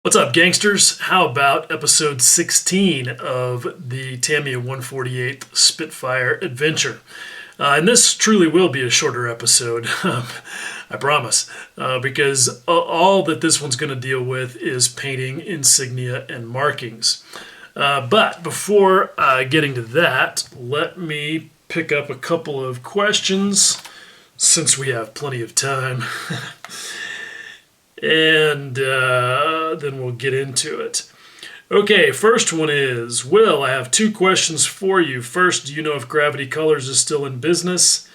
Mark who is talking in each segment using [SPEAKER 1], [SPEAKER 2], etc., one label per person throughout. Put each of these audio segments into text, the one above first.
[SPEAKER 1] What's up, gangsters? How about episode 16 of the Tamiya 148 Spitfire adventure? And this truly will be a shorter episode, I promise, because all that this one's going to deal with is painting insignia and markings. But before getting to that, let me pick up a couple of questions since we have plenty of time. And then we'll get into it. Okay, first one is, Will, I have two questions for you. First, do you know if Gravity Colors is still in business?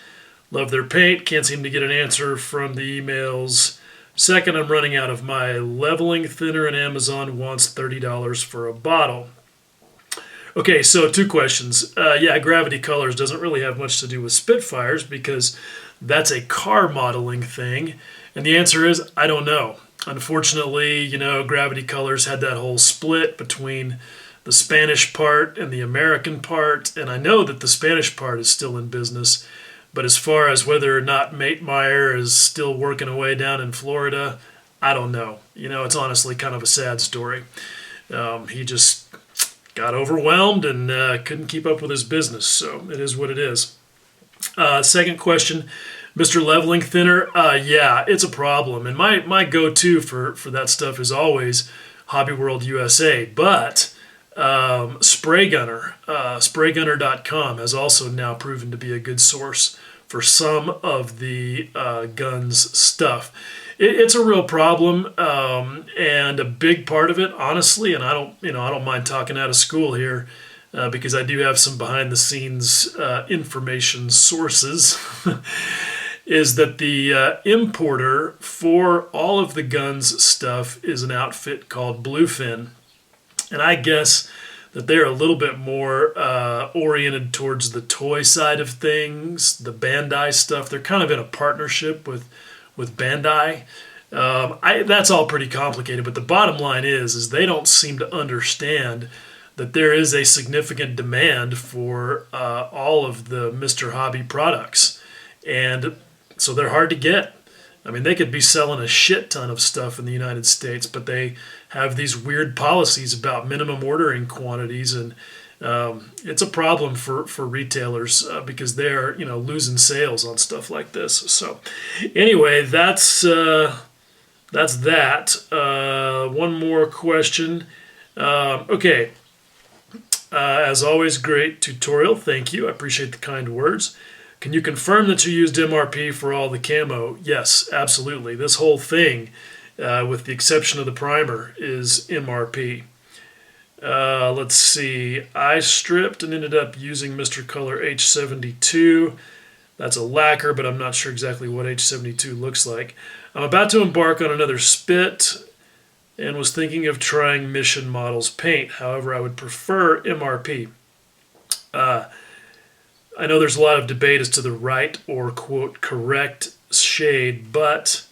[SPEAKER 1] Love their paint. Can't seem to get an answer from the emails. Second, I'm running out of my leveling thinner and Amazon wants $30 for a bottle. Okay, so two questions. Yeah, Gravity Colors doesn't really have much to do with Spitfires because that's a car modeling thing. And the answer is, I don't know. Unfortunately, Gravity Colors had that whole split between the Spanish part and the American part. And I know that the Spanish part is still in business. But as far as whether or not Matemeyer is still working away down in Florida, I don't know. It's honestly kind of a sad story. He just got overwhelmed and couldn't keep up with his business. So it is what it is. Second question. Mr. Leveling Thinner, yeah, it's a problem. And my go-to for that stuff is always Hobby World USA. But Spray Gunner, spraygunner.com has also now proven to be a good source for some of the guns stuff. It's a real problem, and a big part of it, honestly, and I don't mind talking out of school here, because I do have some behind-the-scenes information sources, is that the importer for all of the guns stuff is an outfit called Bluefin. And I guess that they're a little bit more oriented towards the toy side of things, the Bandai stuff. They're kind of in a partnership with Bandai. That's all pretty complicated, but the bottom line is they don't seem to understand that there is a significant demand for all of the Mr. Hobby products. And so they're hard to get. I mean, they could be selling a shit ton of stuff in the United States, but they have these weird policies about minimum ordering quantities, and it's a problem for retailers because they're losing sales on stuff like this. So anyway, that's that. One more question. Okay. As always, great tutorial. Thank you. I appreciate the kind words. Can you confirm that you used MRP for all the camo? Yes, absolutely. This whole thing, with the exception of the primer, is MRP. Let's see. I stripped and ended up using Mr. Color H72. That's a lacquer, but I'm not sure exactly what H72 looks like. I'm about to embark on another spit and was thinking of trying Mission Models paint. However, I would prefer MRP. I know there's a lot of debate as to the right or, quote, correct shade, but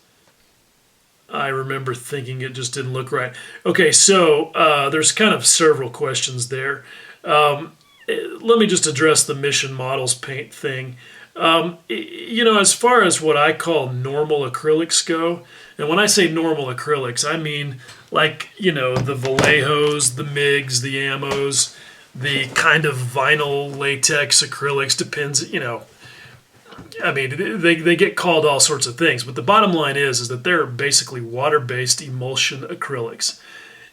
[SPEAKER 1] I remember thinking it just didn't look right. Okay, so there's kind of several questions there. Let me just address the Mission Models paint thing. As far as what I call normal acrylics go, and when I say normal acrylics, I mean like, the Vallejos, the MIGs, the Ammos, the kind of vinyl latex acrylics, depends, I mean, they get called all sorts of things, but the bottom line is that they're basically water-based emulsion acrylics.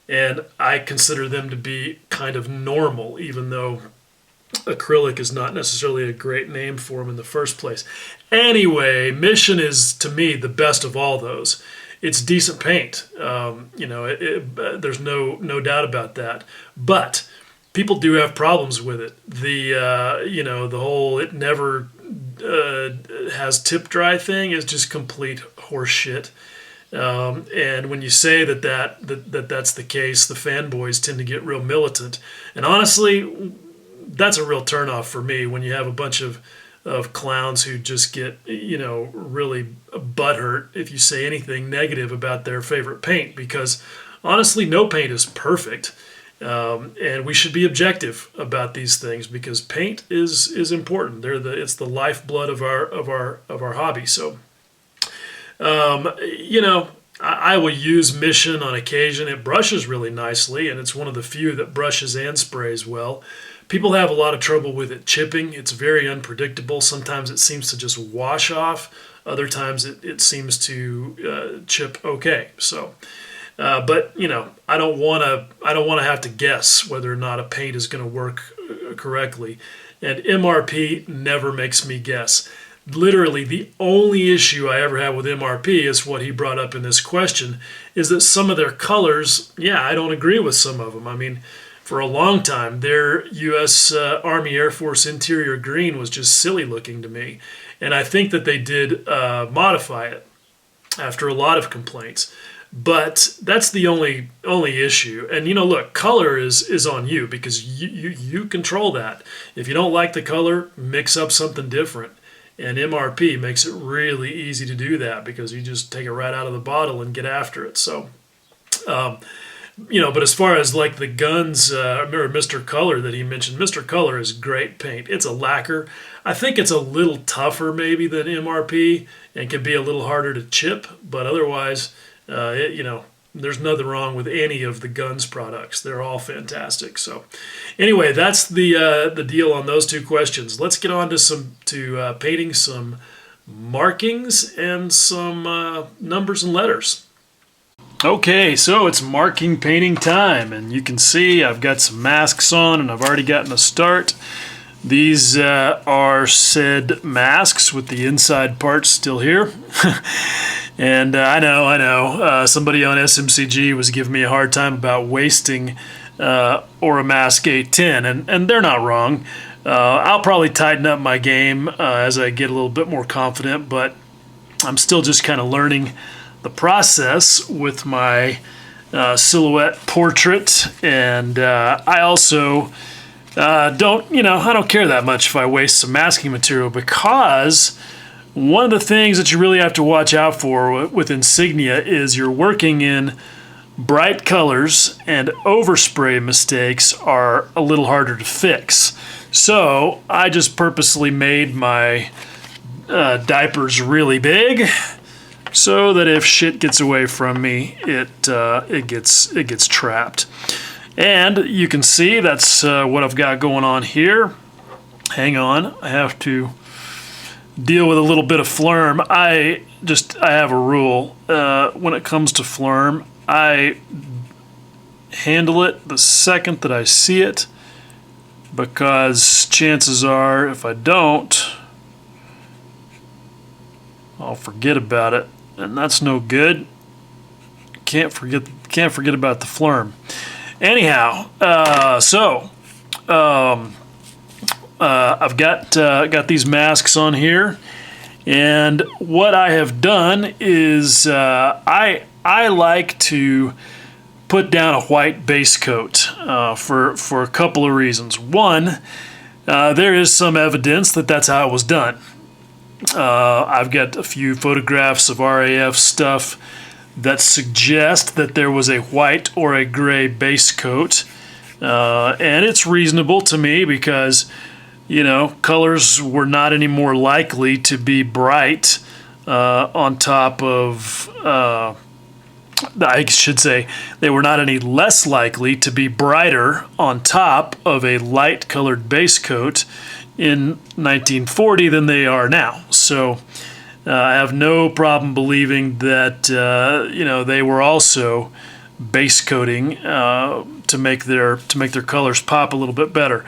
[SPEAKER 1] And I consider them to be kind of normal, even though acrylic is not necessarily a great name for them in the first place. Anyway, Mission is, to me, the best of all those. It's decent paint. There's no doubt about that. But people do have problems with it. The whole it never has tip dry thing is just complete horseshit. And when you say that's the case, the fanboys tend to get real militant. And honestly, that's a real turnoff for me when you have a bunch of clowns who just get, really butthurt if you say anything negative about their favorite paint, because honestly, no paint is perfect. And we should be objective about these things because paint is important. It's the lifeblood of our hobby. So, I will use Mission on occasion. It brushes really nicely, and it's one of the few that brushes and sprays well. People have a lot of trouble with it chipping. It's very unpredictable. Sometimes it seems to just wash off. Other times it seems to chip okay. So, but you know, I don't want to have to guess whether or not a paint is going to work correctly. And MRP never makes me guess. Literally, the only issue I ever have with MRP is what he brought up in this question, is that some of their colors, yeah, I don't agree with some of them. I mean, for a long time, their U.S. Army Air Force interior green was just silly looking to me. And I think that they did modify it after a lot of complaints. But that's the only issue. And, you know, look, color is on you, because you control that. If you don't like the color, mix up something different. And MRP makes it really easy to do that, because you just take it right out of the bottle and get after it. So, you know, but as far as like the guns, I remember Mr. Color that he mentioned. Mr. Color is great paint. It's a lacquer. I think it's a little tougher maybe than MRP and can be a little harder to chip, but otherwise, you know, there's nothing wrong with any of the guns products. They're all fantastic. So anyway, that's the deal on those two questions. Let's get on to painting some markings and some numbers and letters. Okay, so it's marking painting time, and you can see I've got some masks on, and I've already gotten a start. These are said masks with the inside parts still here. And I know, somebody on SMCG was giving me a hard time about wasting Oramask 810, and they're not wrong. I'll probably tighten up my game as I get a little bit more confident, but I'm still just kind of learning the process with my silhouette portrait, and I also I don't care that much if I waste some masking material, because one of the things that you really have to watch out for with insignia is you're working in bright colors, and overspray mistakes are a little harder to fix. So I just purposely made my diapers really big, so that if shit gets away from me, it gets trapped. And you can see that's what I've got going on here. Hang on, I have to deal with a little bit of flurm. I have a rule when it comes to flurm. I handle it the second that I see it, because chances are if I don't, I'll forget about it, and that's no good. Can't forget about the flurm. Anyhow, I've got these masks on here, and what I have done is I like to put down a white base coat for a couple of reasons. One, there is some evidence that that's how it was done. I've got a few photographs of RAF stuff that suggest that there was a white or a gray base coat, and it's reasonable to me because, you know, colors were not any more likely to be bright on top of, I should say, they were not any less likely to be brighter on top of a light colored base coat in 1940 than they are now. So I have no problem believing that they were also base coating to make their colors pop a little bit better.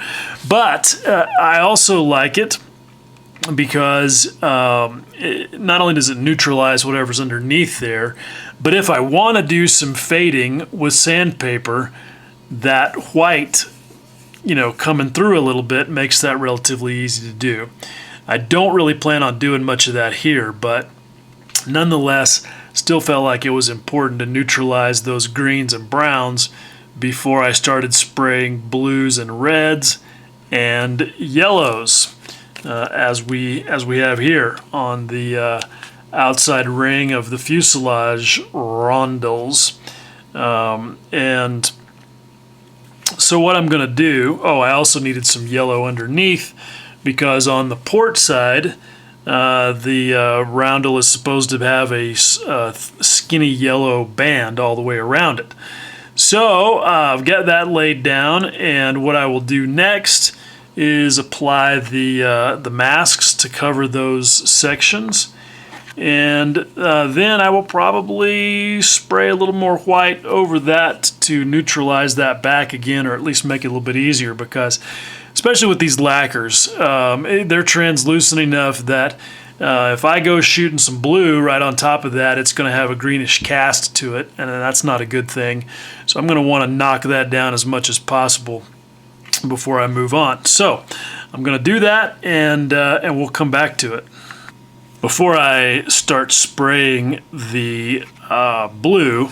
[SPEAKER 1] But I also like it because not only does it neutralize whatever's underneath there, but if I want to do some fading with sandpaper, that white, coming through a little bit makes that relatively easy to do. I don't really plan on doing much of that here, but nonetheless, still felt like it was important to neutralize those greens and browns before I started spraying blues and reds and yellows, as we have here on the outside ring of the fuselage rondels. And so what I'm going to do, I also needed some yellow underneath, because on the port side, the roundel is supposed to have a skinny yellow band all the way around it. So I've got that laid down, and what I will do next is apply the masks to cover those sections, and then I will probably spray a little more white over that to neutralize that back again, or at least make it a little bit easier, because especially with these lacquers, they're translucent enough that if I go shooting some blue right on top of that, it's going to have a greenish cast to it, and that's not a good thing. So I'm going to want to knock that down as much as possible before I move on. So I'm going to do that, and we'll come back to it. Before I start spraying the blue,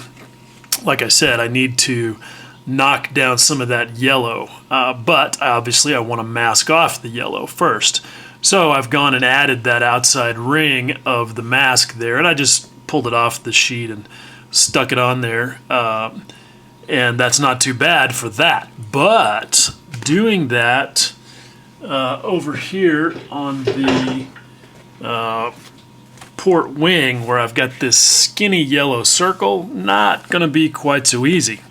[SPEAKER 1] like I said, I need to knock down some of that yellow, but obviously I want to mask off the yellow first. So I've gone and added that outside ring of the mask there, and I just pulled it off the sheet and stuck it on there, and that's not too bad for that. But doing that over here on the port wing, where I've got this skinny yellow circle, not going to be quite so easy.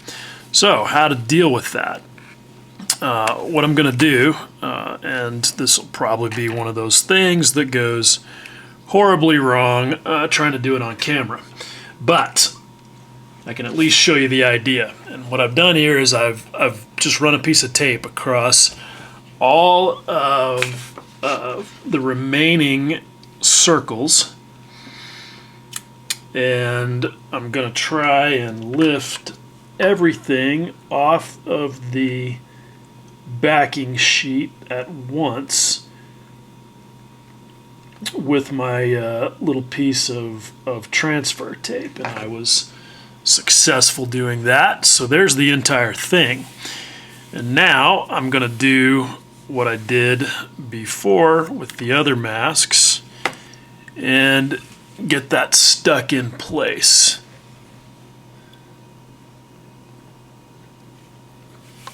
[SPEAKER 1] So how to deal with that? What I'm going to do, and this will probably be one of those things that goes horribly wrong trying to do it on camera, but I can at least show you the idea. And what I've done here is I've just run a piece of tape across all of the remaining circles, and I'm going to try and lift everything off of the backing sheet at once with my little piece of transfer tape, and I was successful doing that. So there's the entire thing, and now I'm going to do what I did before with the other masks and get that stuck in place.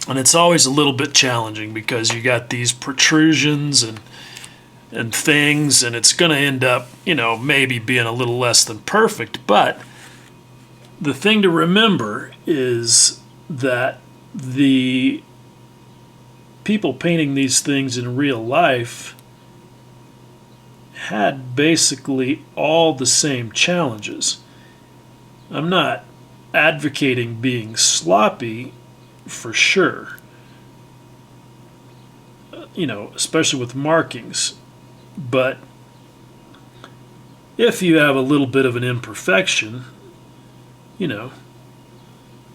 [SPEAKER 1] And it's always a little bit challenging because you got these protrusions and things, and it's going to end up, you know, maybe being a little less than perfect. But the thing to remember is that the people painting these things in real life had basically all the same challenges. I'm not advocating being sloppy, for sure, you know, especially with markings, but if you have a little bit of an imperfection, you know,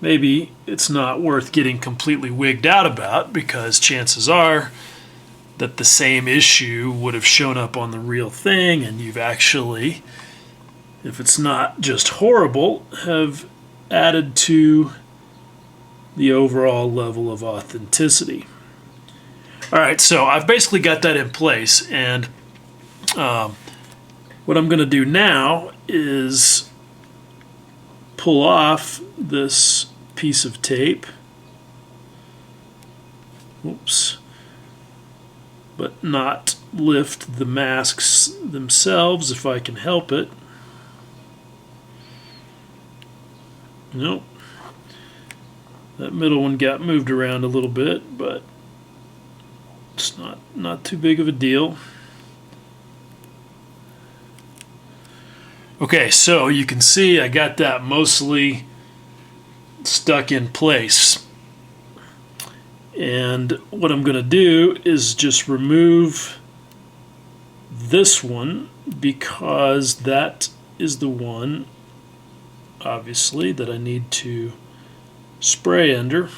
[SPEAKER 1] maybe it's not worth getting completely wigged out about, because chances are that the same issue would have shown up on the real thing, and you've actually, if it's not just horrible, have added to the overall level of authenticity. All right, so I've basically got that in place, and what I'm going to do now is pull off this piece of tape. Oops. But not lift the masks themselves if I can help it. Nope. That middle one got moved around a little bit, but it's not too big of a deal. Okay, so you can see I got that mostly stuck in place. And what I'm going to do is just remove this one, because that is the one, obviously, that I need to spray under.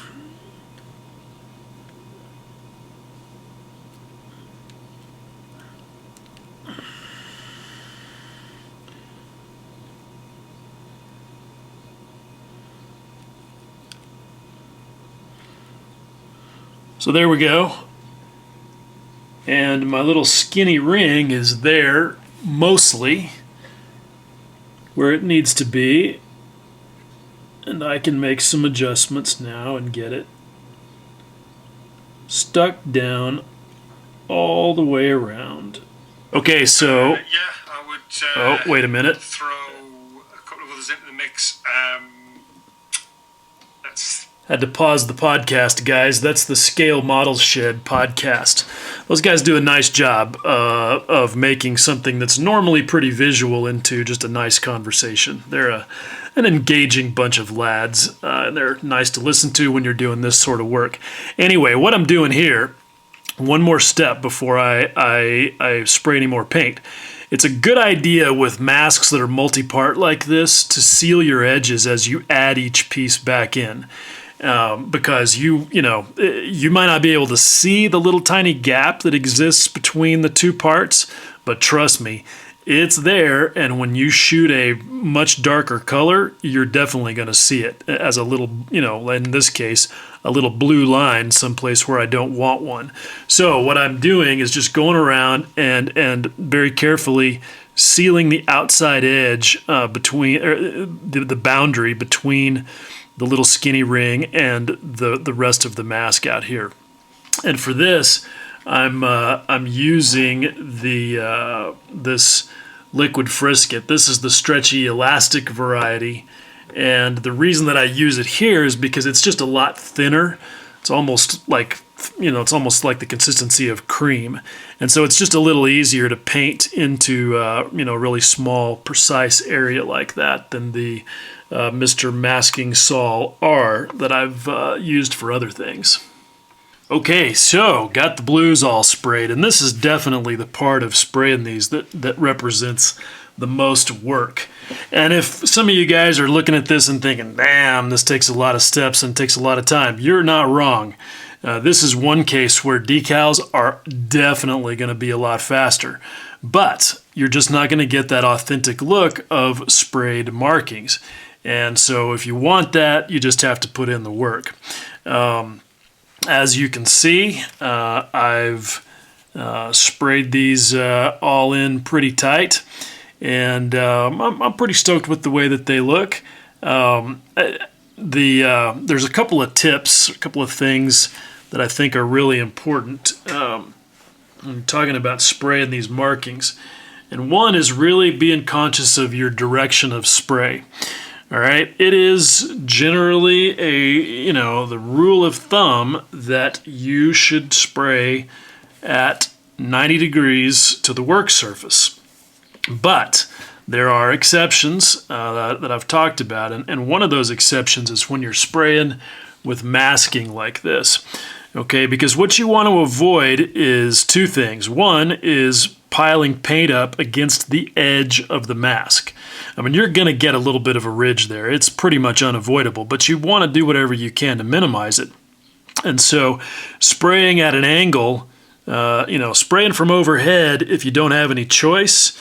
[SPEAKER 1] So there we go. And my little skinny ring is there mostly where it needs to be. And I can make some adjustments now and get it stuck down all the way around. Okay, so
[SPEAKER 2] yeah, I would
[SPEAKER 1] oh, wait a minute.
[SPEAKER 2] throw a couple of others into the mix thanks.
[SPEAKER 1] Had to pause the podcast, guys. That's the Scale Models Shed podcast. Those guys do a nice job of making something that's normally pretty visual into just a nice conversation. They're an engaging bunch of lads. They're nice to listen to when you're doing this sort of work. Anyway, what I'm doing here, one more step before I spray any more paint. It's a good idea with masks that are multi-part like this to seal your edges as you add each piece back in. Because you might not be able to see the little tiny gap that exists between the two parts, but trust me, it's there, and when you shoot a much darker color, you're definitely going to see it as a little, in this case, a little blue line someplace where I don't want one. So what I'm doing is just going around and very carefully sealing the outside edge between the boundary between the little skinny ring and the rest of the mask out here. And for this, I'm using this liquid frisket. This is the stretchy elastic variety, and the reason that I use it here is because it's just a lot thinner. It's almost like the consistency of cream, and so it's just a little easier to paint into a really small, precise area like that than the Mr. Masking Sol R that I've used for other things. Okay, so got the blues all sprayed, and this is definitely the part of spraying these that represents the most work. And if some of you guys are looking at this and thinking, damn, this takes a lot of steps and takes a lot of time, you're not wrong. This is one case where decals are definitely going to be a lot faster, but you're just not going to get that authentic look of sprayed markings. And so if you want that, you just have to put in the work. As you can see, I've sprayed these all in pretty tight, and I'm pretty stoked with the way that they look. There's a couple of tips, a couple of things that I think are really important. I'm talking about spraying these markings, and one is really being conscious of your direction of spray. All right, it is generally the rule of thumb that you should spray at 90 degrees to the work surface. But there are exceptions that I've talked about, and one of those exceptions is when you're spraying with masking like this. Okay, because what you want to avoid is two things. One is piling paint up against the edge of the mask. I mean, you're going to get a little bit of a ridge there. It's pretty much unavoidable, but you want to do whatever you can to minimize it. And so spraying at an angle, spraying from overhead if you don't have any choice,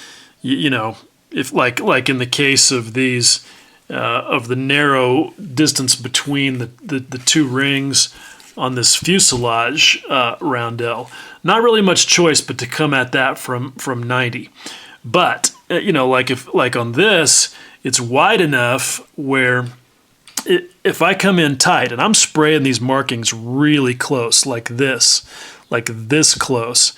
[SPEAKER 1] if like in the case of these, of the narrow distance between the two rings on this fuselage roundel, not really much choice but to come at that from 90. But like on this, it's wide enough where if I come in tight and I'm spraying these markings really close, like this close,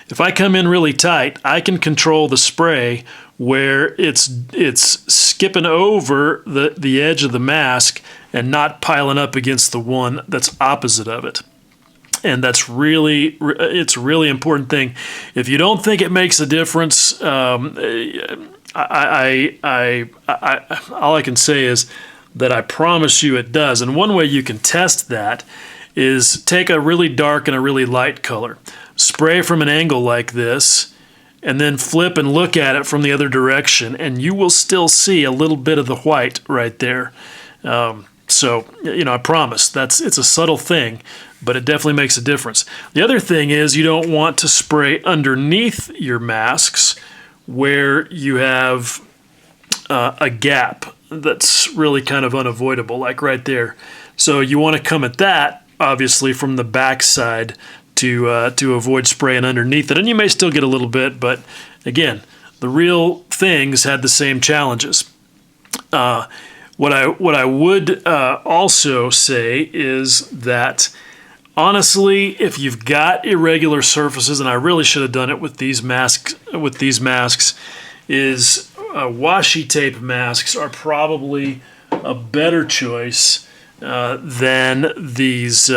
[SPEAKER 1] if I come in really tight, I can control the spray where it's skipping over the edge of the mask and not piling up against the one that's opposite of it. And it's a really important thing. If you don't think it makes a difference, all I can say is that I promise you it does. And one way you can test that is take a really dark and a really light color, spray from an angle like this, and then flip and look at it from the other direction, and you will still see a little bit of the white right there. So, I promise it's a subtle thing, but it definitely makes a difference. The other thing is you don't want to spray underneath your masks where you have a gap that's really kind of unavoidable, like right there. So you want to come at that, obviously, from the back side to avoid spraying underneath it. And you may still get a little bit, but again, the real things had the same challenges. What I would also say is that, honestly, if you've got irregular surfaces, and I really should have done it with these masks, is washi tape masks are probably a better choice than these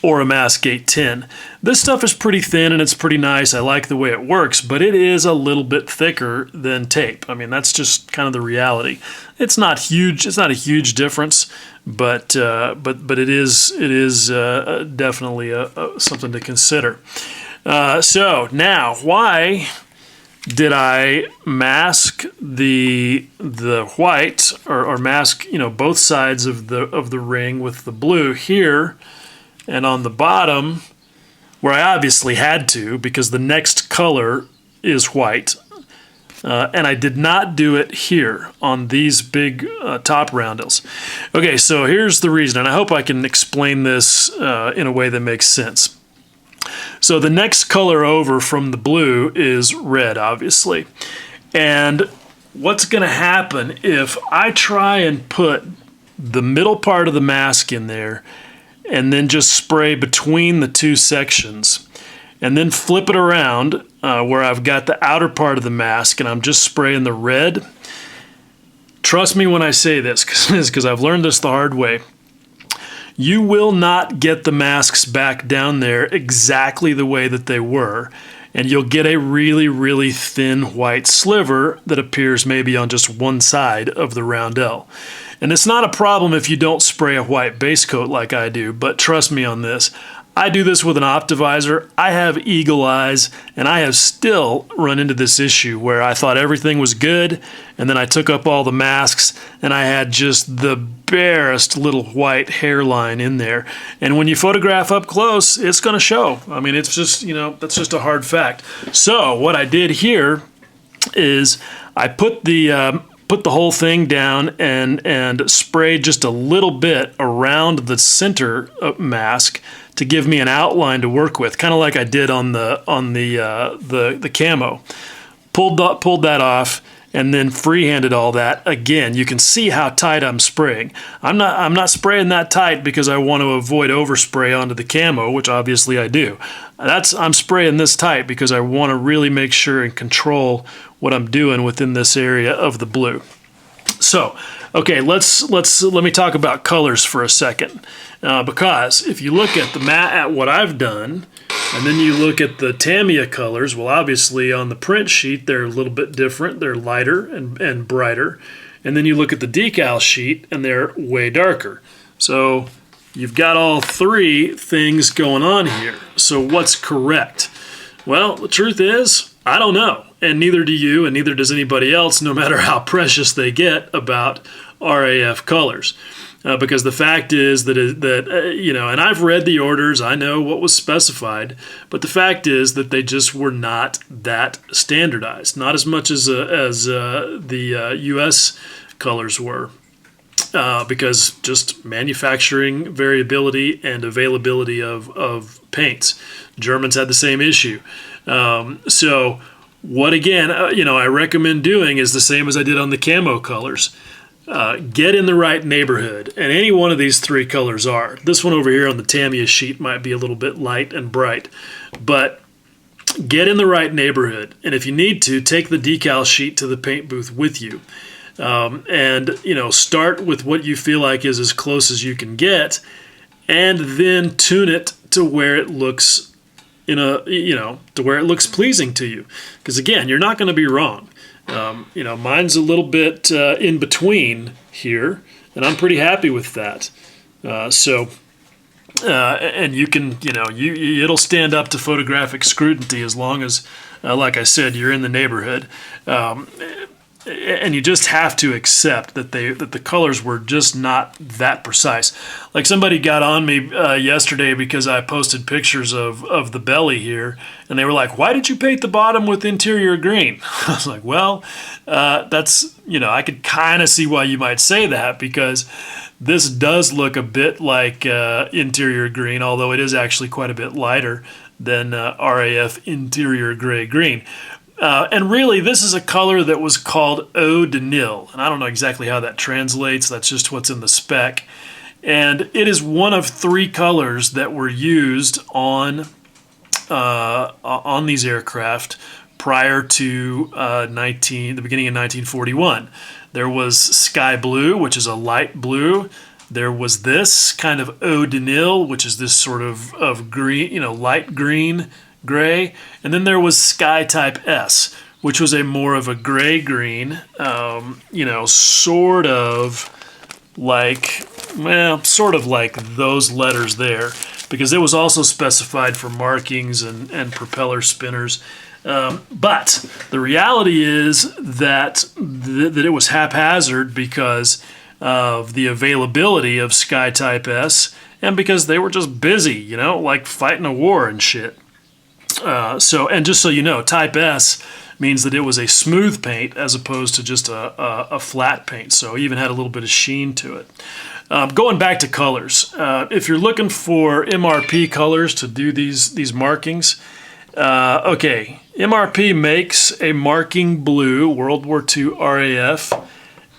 [SPEAKER 1] Mask 810. This stuff is pretty thin and it's pretty nice. I like the way it works, but it is a little bit thicker than tape. I mean, that's just kind of the reality. It's not huge. It's not a huge difference, but it is definitely something to consider. So now, why did I mask the white or mask both sides of the ring with the blue here? And on the bottom, where I obviously had to because the next color is white. And I did not do it here on these big top roundels. Okay, so here's the reason, and I hope I can explain this in a way that makes sense. So the next color over from the blue is red, obviously. And what's going to happen if I try and put the middle part of the mask in there and then just spray between the two sections and then flip it around where I've got the outer part of the mask and I'm just spraying the red? Trust me when I say this, because I've learned this the hard way. You will not get the masks back down there exactly the way that they were, and you'll get a really, really thin white sliver that appears maybe on just one side of the roundel. And it's not a problem if you don't spray a white base coat like I do, but trust me on this. I do this with an Optivisor. I have eagle eyes, and I have still run into this issue where I thought everything was good, and then I took up all the masks, and I had just the barest little white hairline in there. And when you photograph up close, it's going to show. I mean, it's just, that's just a hard fact. So what I did here is I put the whole thing down and sprayed just a little bit around the center mask to give me an outline to work with, kind of like I did on the camo. Pulled that off and then freehanded all that. Again, you can see how tight I'm spraying. I'm not spraying that tight because I want to avoid overspray onto the camo, which obviously I do. I'm spraying this tight because I want to really make sure and control what I'm doing within this area of the blue. So, okay, let me talk about colors for a second, because if you look at what I've done, and then you look at the tamiya colors, well, obviously on the print sheet they're a little bit different. They're lighter and brighter, and then you look at the decal sheet and they're way darker. So you've got all three things going on here. So what's correct? Well, the truth is, I don't know. And neither do you, and neither does anybody else, no matter how precious they get about RAF colors. Because the fact is that and I've read the orders, I know what was specified, but the fact is that they just were not that standardized, not as much as the U.S. colors were. Because just manufacturing variability and availability of paints. Germans had the same issue. So what, again, I recommend doing is the same as I did on the camo colors. Get in the right neighborhood, and any one of these three colors are. This one over here on the tamiya sheet might be a little bit light and bright, but get in the right neighborhood. And if you need to, take the decal sheet to the paint booth with you. And start with what you feel like is as close as you can get, and then tune it to where it looks to where it looks pleasing to you. Because again, you're not going to be wrong. Mine's a little bit in between here, and I'm pretty happy with that. And you can, it'll stand up to photographic scrutiny as long as, like I said, you're in the neighborhood. And you just have to accept that the colors were just not that precise. Like somebody got on me yesterday because I posted pictures of the belly here, and they were like, "Why did you paint the bottom with interior green?" I was like, "Well, that's I could kind of see why you might say that, because this does look a bit like interior green, although it is actually quite a bit lighter than RAF interior gray green." And really, this is a color that was called eau de Nil. And I don't know exactly how that translates. That's just what's in the spec. And it is one of three colors that were used on these aircraft prior to the beginning of 1941. There was sky blue, which is a light blue. There was this kind of eau de Nil, which is this sort of green, light green, gray. And then there was Sky Type S, which was a more of a gray green, sort of like those letters there, because it was also specified for markings and propeller spinners. But the reality is that that it was haphazard because of the availability of Sky Type S, and because they were just busy, like fighting a war and shit. And just so you know, Type S means that it was a smooth paint as opposed to just a flat paint, so it even had a little bit of sheen to it. Going back to colors, if you're looking for MRP colors to do these markings, MRP makes a marking blue, World War II RAF,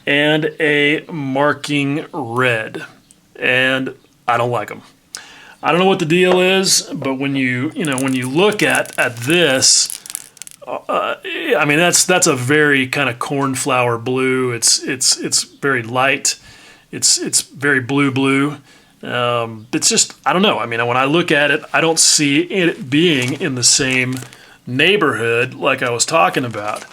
[SPEAKER 1] and a marking red, and I don't like them. I don't know what the deal is, but when you look at this, that's a very kind of cornflower blue. It's very light. It's very blue. It's just, I don't know. I mean, when I look at it, I don't see it being in the same neighborhood like I was talking about.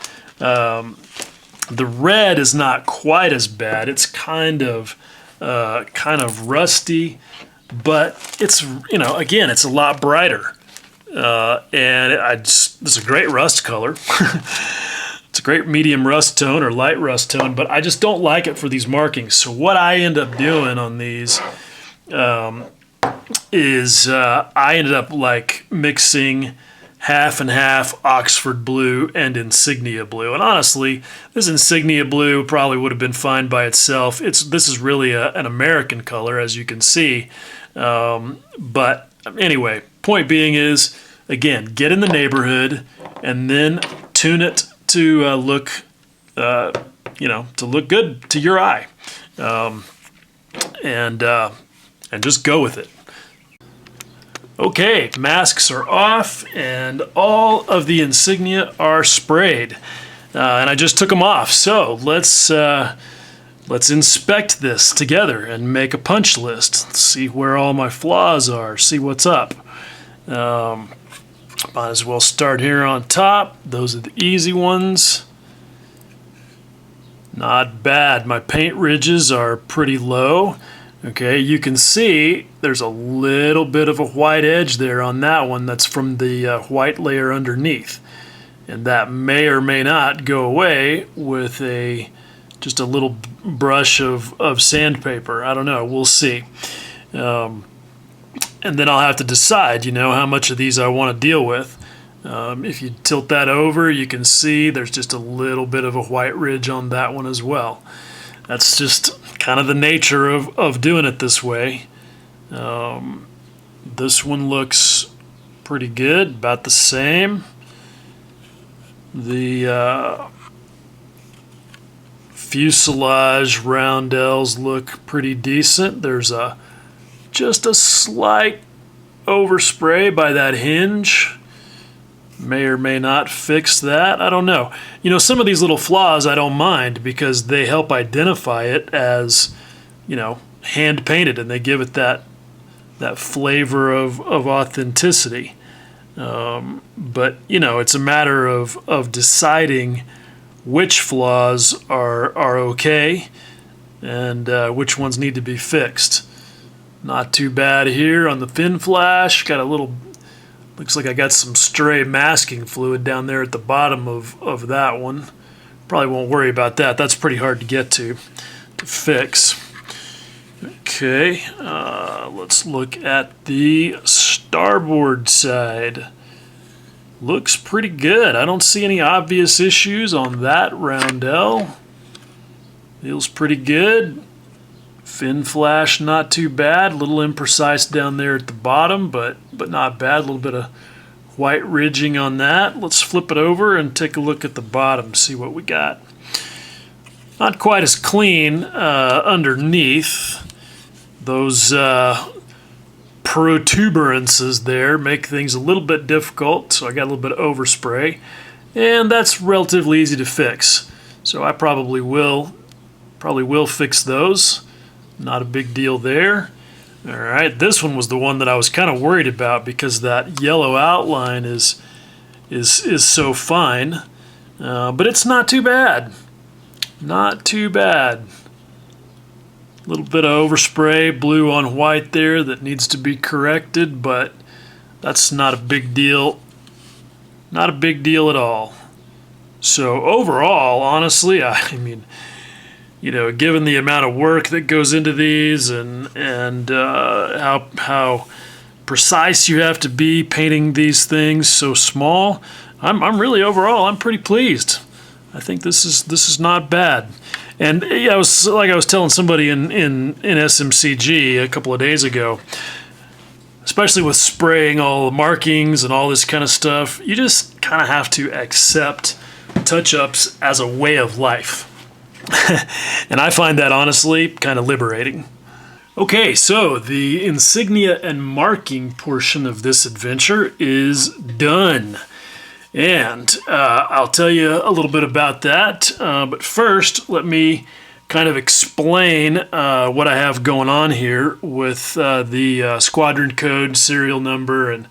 [SPEAKER 1] The red is not quite as bad. It's kind of rusty, but it's, again, it's a lot brighter. It's a great rust color. It's a great medium rust tone or light rust tone, but I just don't like it for these markings. So what I end up doing on these is I ended up like mixing half and half Oxford blue and insignia blue. And honestly, this insignia blue probably would have been fine by itself. This is really an American color, as you can see. But anyway, point being is, again, get in the neighborhood and then tune it to look good to your eye, and just go with it. Okay, masks are off and all of the insignia are sprayed, and I just took them off. So let's inspect this together and make a punch list. Let's see where all my flaws are. See what's up. Might as well start here on top. Those are the easy ones. Not bad. My paint ridges are pretty low. Okay, you can see there's a little bit of a white edge there on that one. That's from the white layer underneath. And that may or may not go away with just a little brush of sandpaper. I don't know. We'll see. And then I'll have to decide, how much of these I want to deal with. If you tilt that over, you can see there's just a little bit of a white ridge on that one as well. That's just kind of the nature of doing it this way. This one looks pretty good, about the same. The fuselage roundels look pretty decent. There's just a slight overspray by that hinge. May or may not fix that. I don't know. Some of these little flaws I don't mind because they help identify it as, hand painted, and they give it that flavor of authenticity. But it's a matter of deciding which flaws are okay and which ones need to be fixed. Not too bad here on the fin flash. Got a little, looks like I got some stray masking fluid down there at the bottom of that one. Probably won't worry about that. That's pretty hard to get to fix. Okay, let's look at the starboard side. Looks pretty good. I don't see any obvious issues on that roundel. Feels pretty good. Fin flash, not too bad. A little imprecise down there at the bottom, but not bad. A little bit of white ridging on that. Let's flip it over and take a look at the bottom, see what we got. Not quite as clean underneath. Those protuberances there make things a little bit difficult, so I got a little bit of overspray. and that's relatively easy to fix. So I probably will fix those. Not a big deal there. All right, this one was the one that I was kind of worried about because that yellow outline is so fine, but it's not too bad. Not too bad. A little bit of overspray, blue on white there that needs to be corrected, but that's not a big deal. Not a big deal at all. So overall, honestly, I mean, you know, given the amount of work that goes into these and how precise you have to be painting these things so small, I'm really overall I'm pretty pleased. I think this is not bad. And yeah, I was telling somebody in SMCG a couple of days ago, especially with spraying all the markings and all this kind of stuff, you just kind of have to accept touch-ups as a way of life. And I find that honestly kind of liberating. Okay, so the insignia and marking portion of this adventure is done. And I'll tell you a little bit about that. But first, let me kind of explain what I have going on here with the Squadron code, serial number, and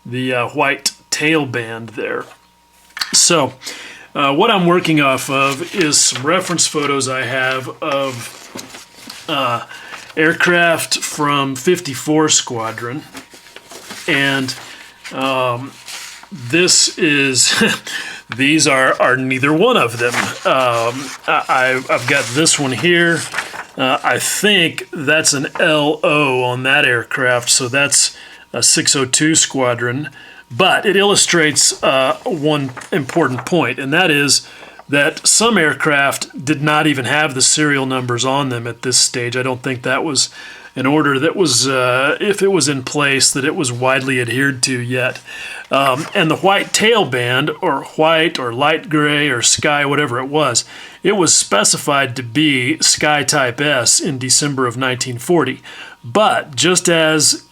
[SPEAKER 1] the white tail band there. So what I'm working off of is some reference photos I have of aircraft from 54 Squadron. And this is, these are neither one of them. I've got this one here. I think that's an LO on that aircraft, so that's a 602 Squadron. But it illustrates one important point, and that is that some aircraft did not even have the serial numbers on them at this stage. I don't think that was an order that was, if it was in place, that it was widely adhered to yet. And the white tail band, or white, or light gray, or sky, whatever it was specified to be Sky Type S in December of 1940. But just as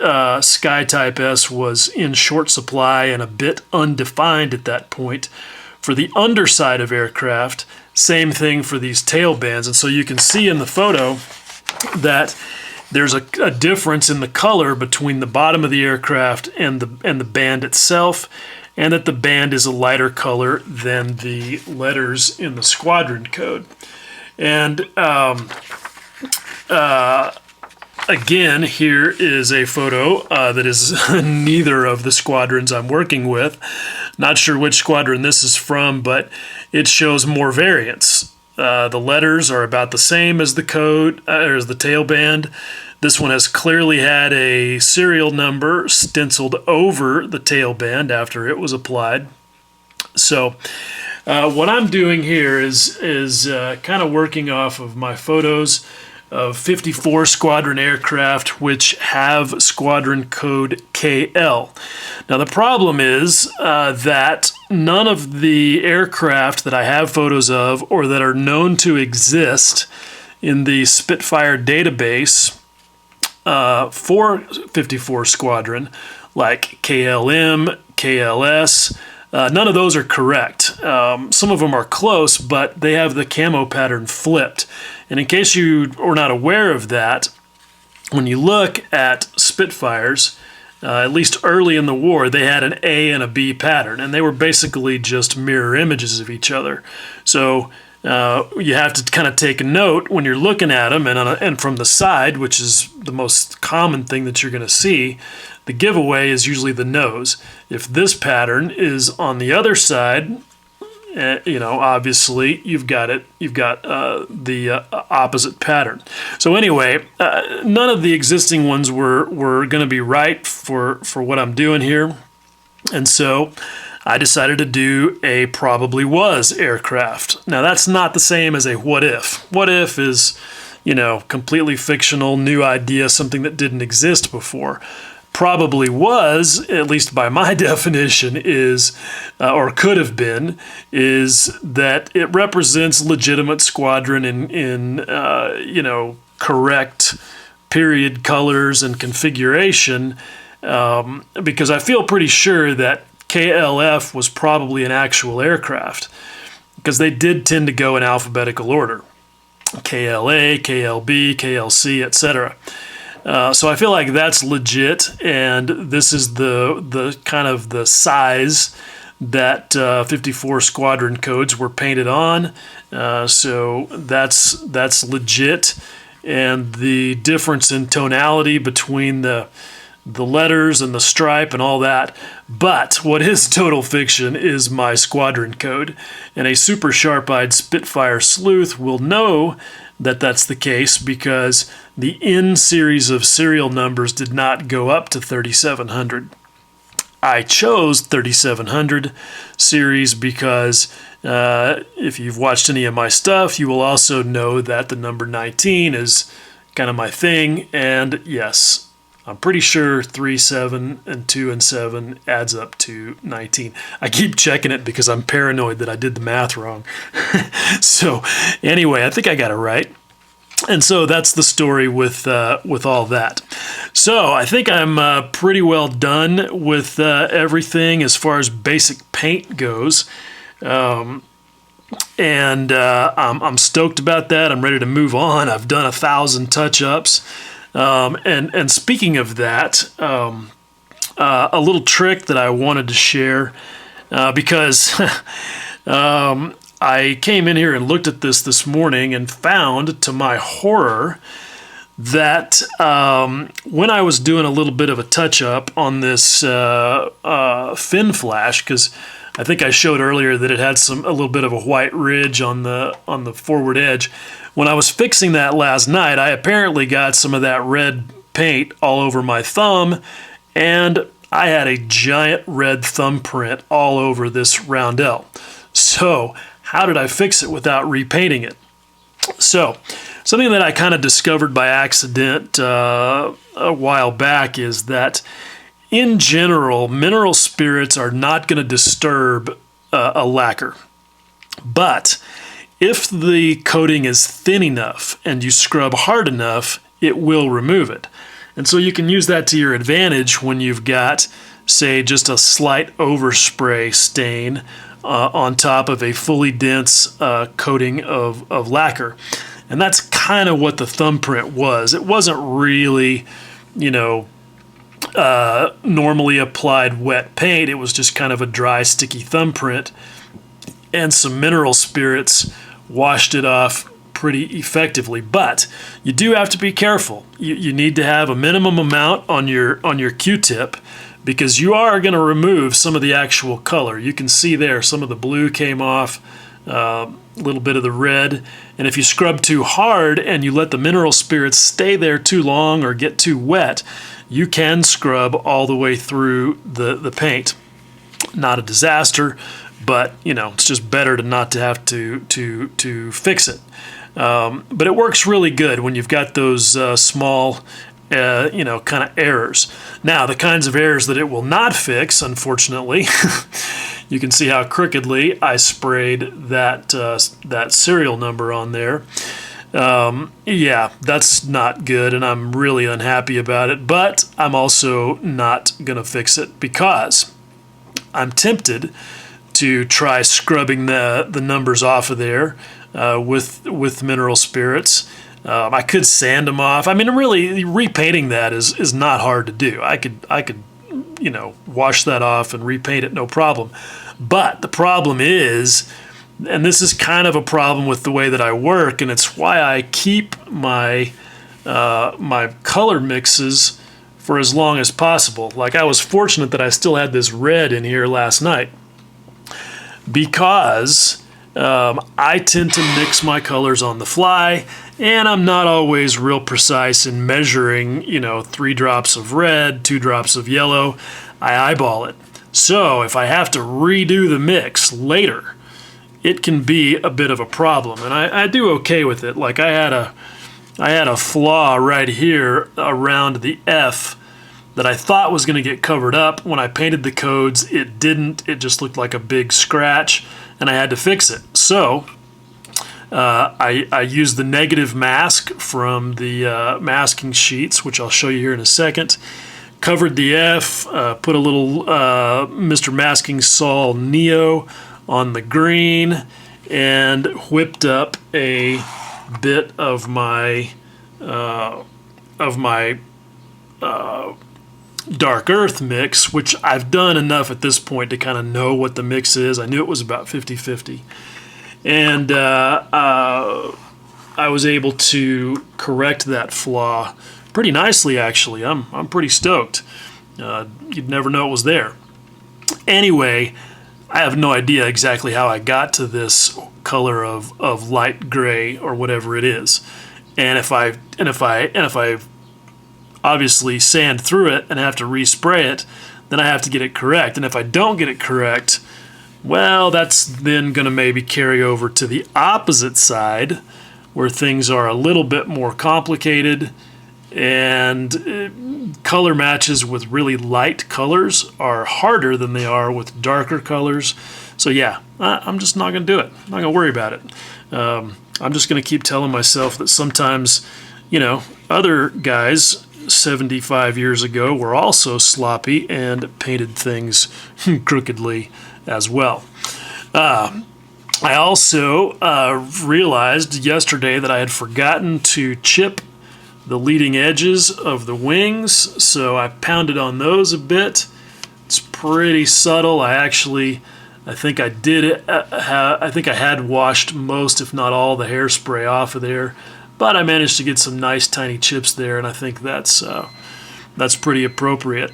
[SPEAKER 1] Sky Type S was in short supply and a bit undefined at that point, for the underside of aircraft, same thing for these tail bands. And so you can see in the photo that there's a difference in the color between the bottom of the aircraft and the band itself, and that the band is a lighter color than the letters in the Squadron code. And again, here is a photo that is neither of the squadrons I'm working with. Not sure which squadron this is from, but it shows more variance. The letters are about the same as the code, or as the tail band. This one has clearly had a serial number stenciled over the tail band after it was applied. So what I'm doing here is kind of working off of my photos of 54 Squadron aircraft which have Squadron code KL. Now the problem is that none of the aircraft that I have photos of or that are known to exist in the Spitfire database for 54 Squadron, like KLM, KLS, none of those are correct. Some of them are close, but they have the camo pattern flipped. And in case you are not aware of that, when you look at Spitfires, at least early in the war, they had an A and a B pattern, and they were basically just mirror images of each other. So you have to kind of take a note when you're looking at them, and from the side, which is the most common thing that you're going to see, the giveaway is usually the nose. If this pattern is on the other side, you know, obviously you've got the opposite pattern. So anyway, none of the existing ones were going to be right for what I'm doing here, and so I decided to do a probably was aircraft. Now that's not the same as a what if. What if is, you know, completely fictional, new idea, something that didn't exist before. Probably was, at least by my definition, is, or could have been, is that it represents legitimate Squadron in you know, correct period colors and configuration, because I feel pretty sure that KLF was probably an actual aircraft, because they did tend to go in alphabetical order. KLA, KLB, KLC, etc. So I feel like that's legit, and this is the kind of the size that 54 Squadron codes were painted on. So that's legit, and the difference in tonality between the letters and the stripe and all that. But what is total fiction is my Squadron code, and a super sharp-eyed Spitfire sleuth will know that that's the case, because the N series of serial numbers did not go up to 3700. I chose 3700 series because if you've watched any of my stuff, you will also know that the number 19 is kind of my thing, and yes, I'm pretty sure 3, 7, and 2 and 7 adds up to 19. I keep checking it because I'm paranoid that I did the math wrong. So anyway, I think I got it right. And so that's the story with all that. So I think I'm pretty well done with everything as far as basic paint goes. I'm stoked about that. I'm ready to move on. I've done 1,000 touch-ups. And speaking of that, a little trick that I wanted to share, because I came in here and looked at this morning and found, to my horror, that when I was doing a little bit of a touch-up on this fin flash, because I think I showed earlier that it had a little bit of a white ridge on the forward edge. When I was fixing that last night, I apparently got some of that red paint all over my thumb, and I had a giant red thumbprint all over this roundel. So how did I fix it without repainting it? So something that I kind of discovered by accident a while back is that, in general, mineral spirits are not going to disturb a lacquer. But if the coating is thin enough and you scrub hard enough, it will remove it. And so you can use that to your advantage when you've got, say, just a slight overspray stain on top of a fully dense coating of lacquer. And that's kind of what the thumbprint was. It wasn't really, normally applied wet paint. It was just kind of a dry, sticky thumbprint, and some mineral spirits washed it off pretty effectively. But you do have to be careful. You need to have a minimum amount on your Q-tip, because you are going to remove some of the actual color. You can see there some of the blue came off, a little bit of the red, and if you scrub too hard and you let the mineral spirits stay there too long or get too wet, you can scrub all the way through the paint. Not a disaster, but it's just better to not to have to fix it. But it works really good when you've got those small kind of errors. Now, the kinds of errors that it will not fix, unfortunately, you can see how crookedly I sprayed that serial number on there. Yeah, that's not good, and I'm really unhappy about it, but I'm also not going to fix it because I'm tempted to try scrubbing the numbers off of there with mineral spirits. I could sand them off. I mean, really, repainting that is not hard to do. I could wash that off and repaint it, no problem. But the problem is, and this is kind of a problem with the way that I work, and it's why I keep my my color mixes for as long as possible. Like, I was fortunate that I still had this red in here last night, because I tend to mix my colors on the fly, and I'm not always real precise in measuring, 3 drops of red, 2 drops of yellow. I eyeball it. So if I have to redo the mix later, it can be a bit of a problem, and I do okay with it. Like, I had a flaw right here around the F that I thought was going to get covered up. When I painted the codes, it didn't. It just looked like a big scratch, and I had to fix it. So I used the negative mask from the masking sheets, which I'll show you here in a second, covered the F, put a little Mr. Masking Saul Neo on the green, and whipped up a bit of my dark earth mix, which I've done enough at this point to kind of know what the mix is. I knew it was about 50-50. And I was able to correct that flaw pretty nicely, actually. I'm pretty stoked. You'd never know it was there. Anyway, I have no idea exactly how I got to this color of light gray or whatever it is. And if I obviously sand through it and have to respray it, then I have to get it correct. And if I don't get it correct, well, that's then going to maybe carry over to the opposite side where things are a little bit more complicated, and color matches with really light colors are harder than they are with darker colors. So yeah, I'm just not going to do it. I'm not going to worry about it. I'm just going to keep telling myself that sometimes, you know, other guys 75 years ago were also sloppy and painted things crookedly as well. I also realized yesterday that I had forgotten to chip the leading edges of the wings, so I pounded on those a bit. It's pretty subtle. I think I had washed most, if not all, the hairspray off of there, but I managed to get some nice tiny chips there, and I think that's pretty appropriate.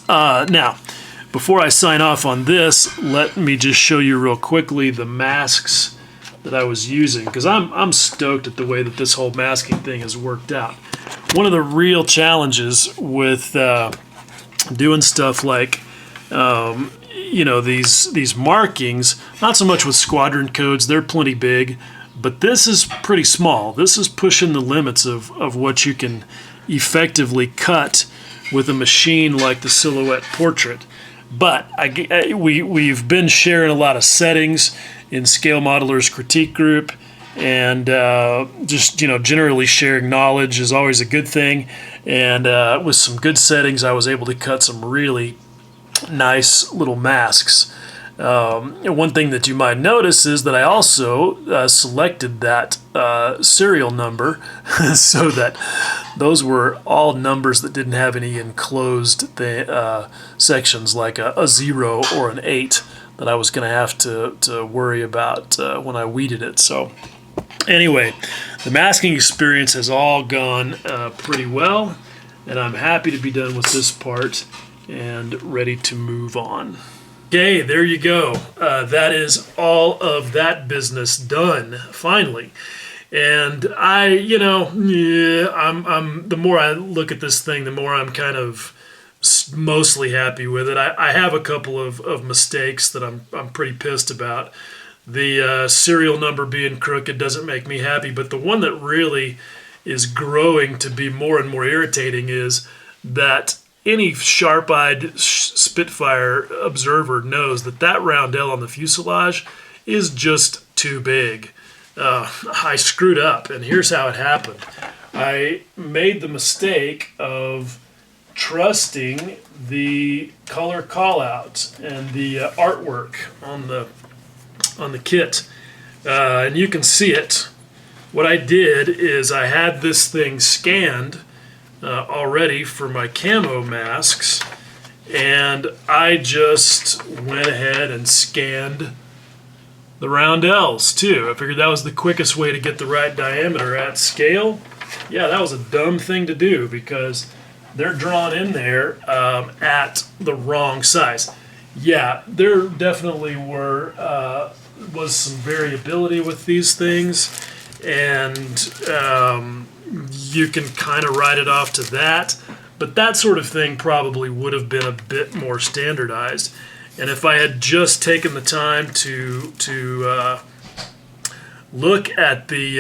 [SPEAKER 1] Now, before I sign off on this, let me just show you real quickly the masks that I was using, because I'm stoked at the way that this whole masking thing has worked out. One of the real challenges with doing stuff like these markings, not so much with Squadron codes, they're plenty big, but this is pretty small. This is pushing the limits of what you can effectively cut with a machine like the Silhouette Portrait. But we've been sharing a lot of settings in Scale Modelers Critique Group, and just generally sharing knowledge is always a good thing. And with some good settings, I was able to cut some really nice little masks. One thing that you might notice is that I also selected that serial number so that those were all numbers that didn't have any enclosed sections like a 0 or an 8 that I was going to have to worry about when I weeded it. So anyway, the masking experience has all gone pretty well, and I'm happy to be done with this part and ready to move on. Okay, there you go. That is all of that business done, finally. And I'm the more I look at this thing, the more I'm kind of mostly happy with it. I have a couple of mistakes that I'm pretty pissed about. The serial number being crooked doesn't make me happy, but the one that really is growing to be more and more irritating is that any sharp-eyed Spitfire observer knows that roundel on the fuselage is just too big. I screwed up, and here's how it happened. I made the mistake of trusting the color callouts and the artwork on the kit, and you can see it. What I did is I had this thing scanned already for my camo masks, and I just went ahead and scanned the roundels too. I figured that was the quickest way to get the right diameter at scale. Yeah, that was a dumb thing to do because they're drawn in there at the wrong size. Yeah, there definitely was some variability with these things, and you can kind of write it off to that, but that sort of thing probably would have been a bit more standardized. And if I had just taken the time to look at the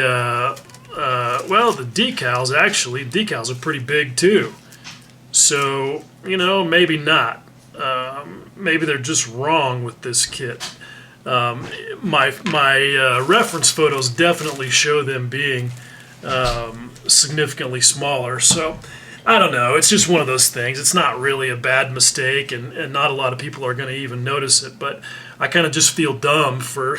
[SPEAKER 1] decals, actually, decals are pretty big too. So, maybe not. Maybe they're just wrong with this kit. My reference photos definitely show them being significantly smaller. So I don't know. It's just one of those things. It's not really a bad mistake, and not a lot of people are going to even notice it. But I kind of just feel dumb for,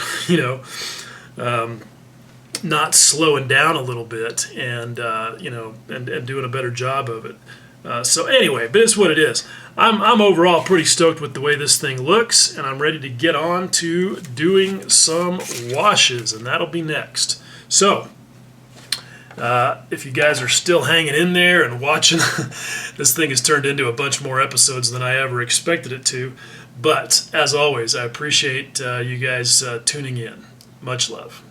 [SPEAKER 1] not slowing down a little bit and, and doing a better job of it. So anyway, but it's what it is. I'm overall pretty stoked with the way this thing looks, and I'm ready to get on to doing some washes, and that'll be next. So, if you guys are still hanging in there and watching, this thing has turned into a bunch more episodes than I ever expected it to. But, as always, I appreciate you guys tuning in. Much love.